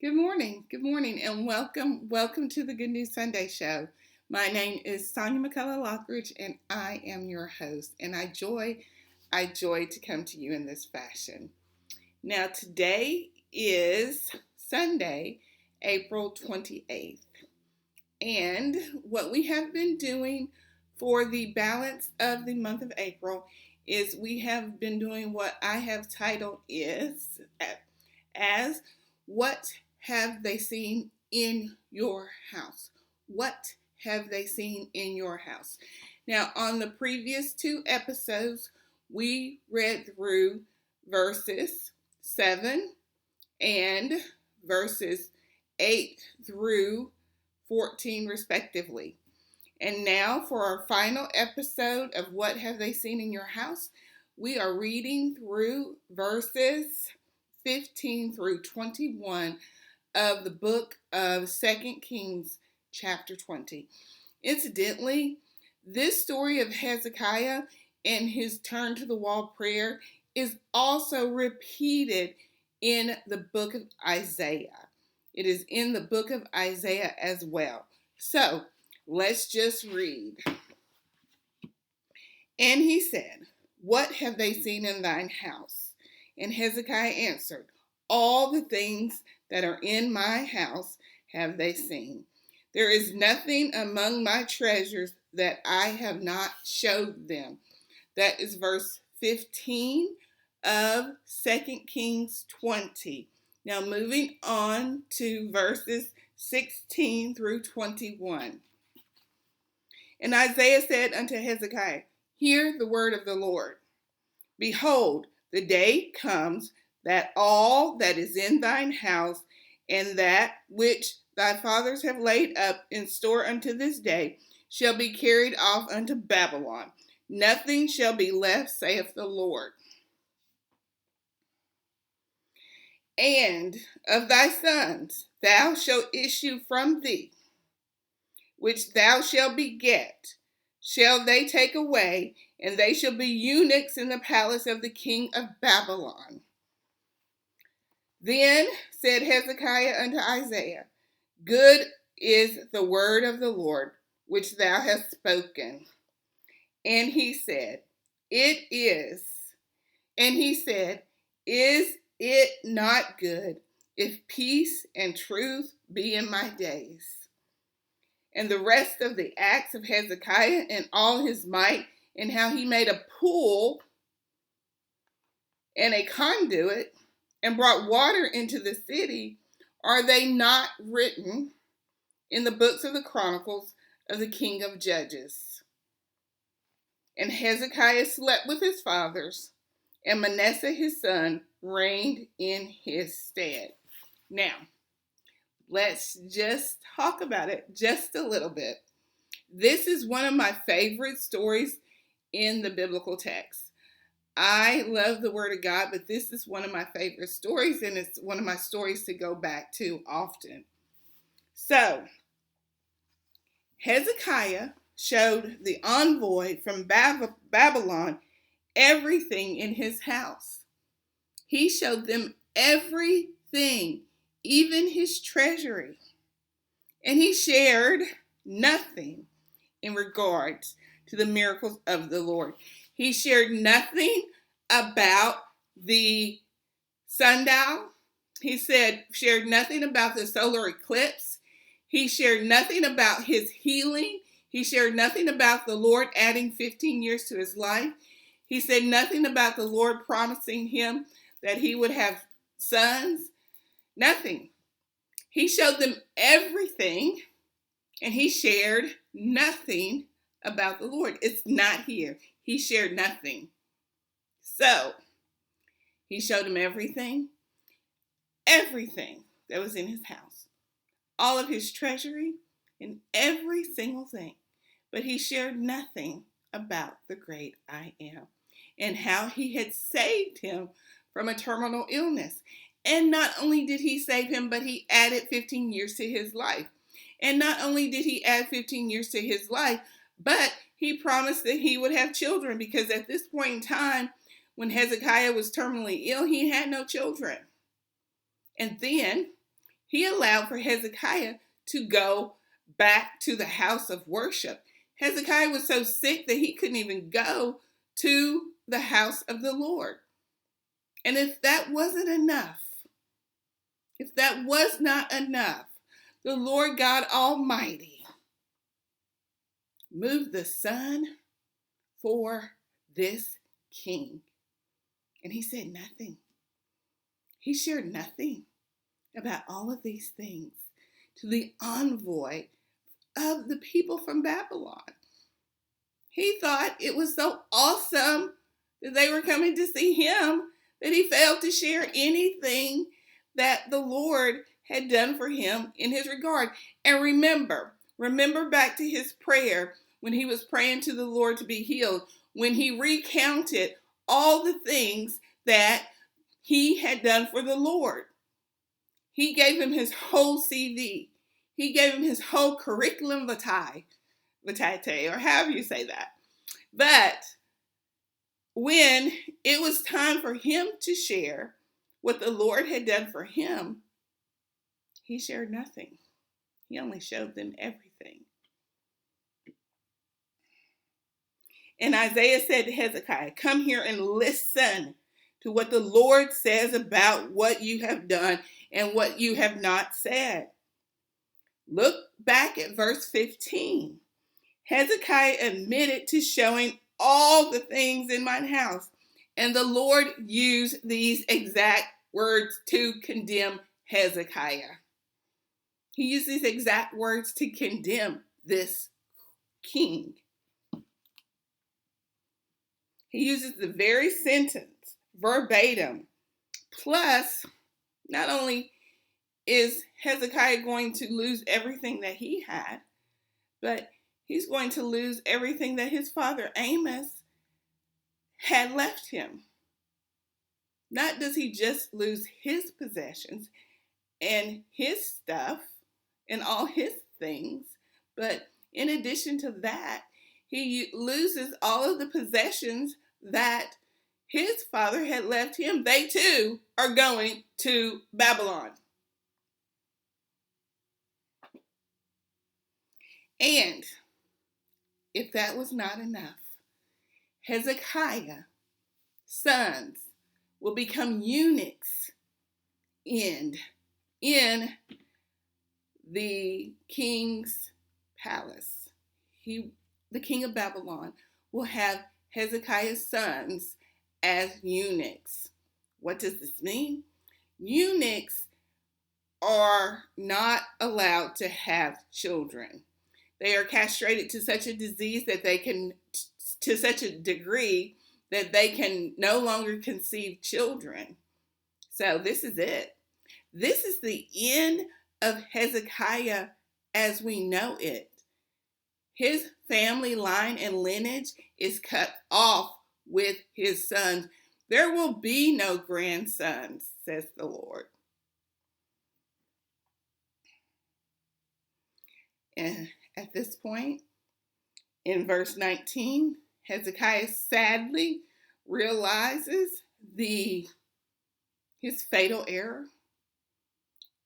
Good morning, and welcome to the Good News Sunday Show. My name is Sonia McCullough Lockridge, and I am your host. And I joy to come to you in this fashion. Now, today is Sunday, April 28th, and what we have been doing for the balance of the month of April is we have been doing what I have titled as what have they seen in your house? What have they seen in your house? Now, on the previous two episodes, we read through verses 7 and verses 8 through 14, respectively. And now for our final episode of What Have They Seen in Your House, we are reading through verses 15 through 21 of the book of 2 Kings chapter 20. Incidentally, this story of Hezekiah and his turn to the wall prayer is also repeated in the book of Isaiah. It is in the book of Isaiah as well. So, let's just read. And he said, "What have they seen in thine house?" And Hezekiah answered, "All the things that are in my house have they seen. There is nothing among my treasures that I have not showed them." That is verse 15 of 2 Kings 20. Now moving on to verses 16 through 21. And Isaiah said unto Hezekiah, "Hear the word of the Lord. Behold, the day comes that all that is in thine house and that which thy fathers have laid up in store unto this day shall be carried off unto Babylon. Nothing shall be left, saith the Lord. And of thy sons thou shalt issue from thee, which thou shalt beget, shall they take away, and they shall be eunuchs in the palace of the king of Babylon." Then said Hezekiah unto Isaiah, "Good is the word of the Lord, which thou hast spoken." And he said, "It is." And he said, "Is it not good if peace and truth be in my days?" And the rest of the acts of Hezekiah and all his might, and how he made a pool and a conduit and brought water into the city, are they not written in the books of the Chronicles of the king of Judges? And Hezekiah slept with his fathers, and Manasseh his son reigned in his stead. Now, let's just talk about it just a little bit. This is one of my favorite stories in the biblical text. I love the Word of God, but this is one of my favorite stories, and it's one of my stories to go back to often. So, Hezekiah showed the envoy from Babylon everything in his house. He showed them everything, even his treasury. And he shared nothing in regards to the miracles of the Lord. He shared nothing about the sundial. He shared nothing about the solar eclipse. He shared nothing about his healing. He shared nothing about the Lord adding 15 years to his life. He said nothing about the Lord promising him that he would have sons. Nothing. He showed them everything, and he shared nothing about the Lord. It's not here. He shared nothing. So, he showed them everything that was in his house, all of his treasury, and every single thing. But he shared nothing about the great I am and how he had saved him from a terminal illness. And not only did he save him, but he added 15 years to his life. And not only did he add 15 years to his life, but he promised that he would have children, because at this point in time, when Hezekiah was terminally ill, he had no children. And then He allowed for Hezekiah to go back to the house of worship. Hezekiah was so sick that he couldn't even go to the house of the Lord. And if that wasn't enough, if that was not enough, the Lord God Almighty moved the sun for this king. And he said nothing. He shared nothing about all of these things to the envoy of the people from Babylon. He thought it was so awesome that they were coming to see him that he failed to share anything that the Lord had done for him in his regard. And remember back to his prayer when he was praying to the Lord to be healed, when he recounted all the things that he had done for the Lord. He gave him his whole CV. He gave him his whole curriculum vitae, or however you say that. But when it was time for him to share what the Lord had done for him, he shared nothing. He only showed them everything. And Isaiah said to Hezekiah, "Come here and listen to what the Lord says about what you have done and what you have not said." Look back at verse 15. Hezekiah admitted to showing all the things in mine house, and the Lord used these exact words to condemn Hezekiah. He used these exact words to condemn this king. He uses the very sentence verbatim. Plus, not only is Hezekiah going to lose everything that he had, but he's going to lose everything that his father Amos had left him. Not does he just lose his possessions and his stuff and all his things, but in addition to that, he loses all of the possessions that his father had left him. They too are going to Babylon. And if that was not enough, Hezekiah's sons will become eunuchs in the king's palace. The king of Babylon, will have Hezekiah's sons as eunuchs. What does this mean? Eunuchs are not allowed to have children. They are castrated to such a disease that to such a degree that they can no longer conceive children. So this is it. This is the end of Hezekiah as we know it. His family line and lineage is cut off with his sons. There will be no grandsons, says the Lord. And at this point, in verse 19, Hezekiah sadly realizes his fatal error,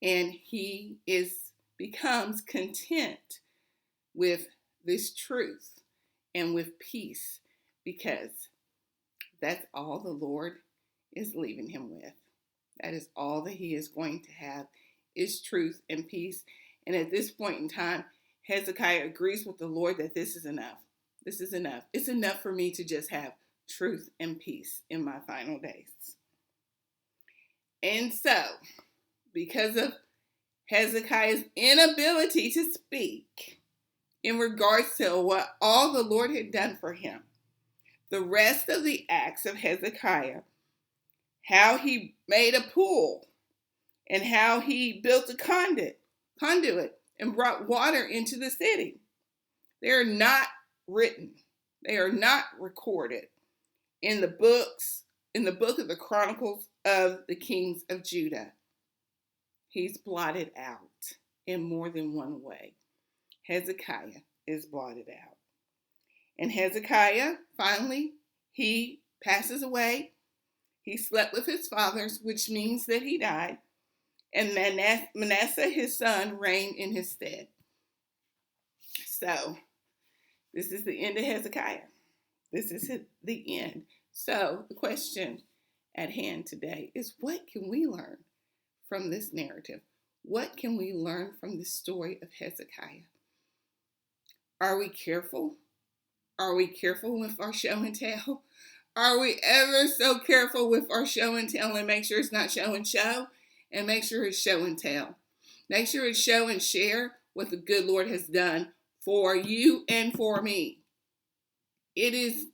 and he becomes content with this truth and with peace, because that's all the Lord is leaving him with. That is all that he is going to have, is truth and peace. And at this point in time, Hezekiah agrees with the Lord that this is enough. This is enough. It's enough for me to just have truth and peace in my final days. And so, because of Hezekiah's inability to speak in regards to what all the Lord had done for him, the rest of the acts of Hezekiah, how he made a pool and how he built a conduit and brought water into the city, they are not written. They are not recorded in the book of the Chronicles of the Kings of Judah. He's blotted out in more than one way. Hezekiah is blotted out. And Hezekiah, finally, he passes away. He slept with his fathers, which means that he died. and Manasseh his son reigned in his stead. So this is the end of Hezekiah. This is the end. So the question at hand today is, what can we learn from this narrative? What can we learn from the story of Hezekiah? Are we careful? Are we careful with our show and tell? Are we ever so careful with our show and tell and make sure it's not show and show? And make sure it's show and tell. Make sure it's show and share what the good Lord has done for you and for me. It is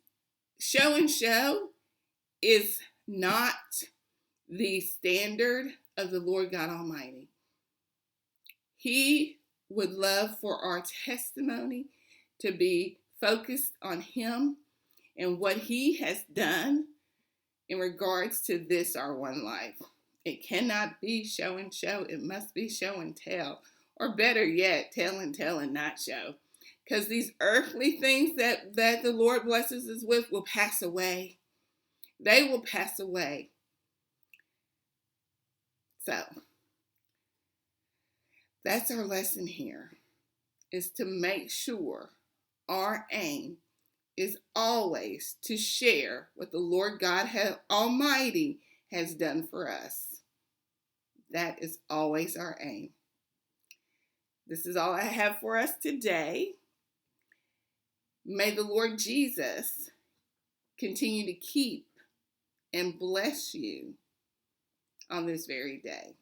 show and show is not the standard of the Lord God Almighty. He would love for our testimony to be focused on Him and what He has done in regards to this, our one life. It cannot be show and show. It must be show and tell. Or better yet, tell and not show. Because these earthly things that the Lord blesses us with will pass away. They will pass away. So, that's our lesson here, is to make sure our aim is always to share what the Lord God Almighty has done for us. That is always our aim. This is all I have for us today. May the Lord Jesus continue to keep and bless you on this very day.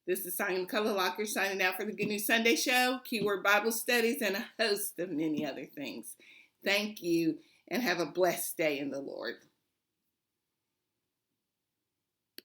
This is Simon Color signing out for the Good News Sunday Show, Keyword Bible Studies, and a host of many other things. Thank you, and have a blessed day in the Lord.